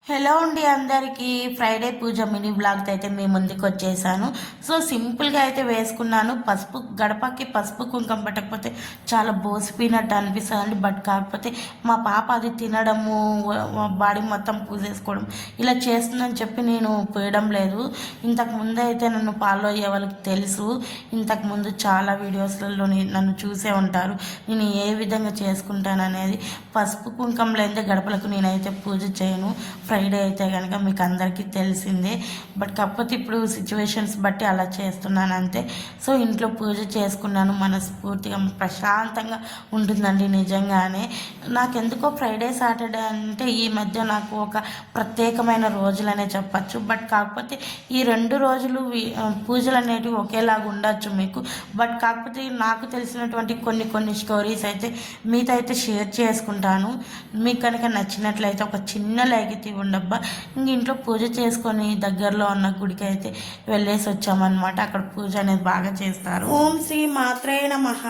Hello అండి అందరికీ Friday పూజ mini బ్లాగ్తో అయితే మీ ముందుకు వచ్చేసాను. సో సింపుల్గా అయితే వేసుకున్నాను. పసుపు గడపకి పసుపు కుంకుమ పెట్టకపోతే చాలా బోసిపోయినట్టు అనిపిస్తుంది. బట్ కాకపోతే మా పాప అది తినడము, బాడీ మొత్తం పూజేసుకోవడం ఇలా చేస్తుందని చెప్పి నేను పోయడం లేదు. ఇంతకుముందు అయితే నన్ను ఫాలో అయ్యే వాళ్ళకి తెలుసు. ఇంతకుముందు చాలా వీడియోస్లలో నన్ను చూసే ఉంటారు నేను ఏ విధంగా చేసుకుంటాను అనేది. పసుపు కుంకుమ లేదే గడపలకు నేనైతే పూజ చేయను. ఫ్రైడే అయితే కనుక మీకు అందరికీ తెలిసిందే. బట్ కాకపోతే ఇప్పుడు సిచ్యువేషన్స్ బట్టి అలా చేస్తున్నాను అంతే. సో ఇంట్లో పూజ చేసుకున్నాను. మనస్ఫూర్తిగా ప్రశాంతంగా ఉంటుందండి నిజంగానే. నాకెందుకో ఫ్రైడే సాటర్డే అంటే ఈ మధ్య నాకు ఒక ప్రత్యేకమైన రోజులనే చెప్పచ్చు. బట్ కాకపోతే ఈ 2 రోజులు పూజలు అనేటివి ఒకేలాగా ఉండొచ్చు మీకు. బట్ కాకపోతే నాకు తెలిసినటువంటి కొన్ని స్టోరీస్ అయితే మీతో అయితే షేర్ చేసుకుంటాను. మీకు కనుక నచ్చినట్లయితే ఒక చిన్న లైక్ అయితే ఉండబ్బా. ఇంక ఇంట్లో పూజ చేసుకొని దగ్గరలో ఉన్న గుడికి అయితే వెళ్ళేసి వచ్చామన్నమాట. అక్కడ పూజ అనేది బాగా చేస్తారు. ఓం శ్రీ మాత్రే నమః.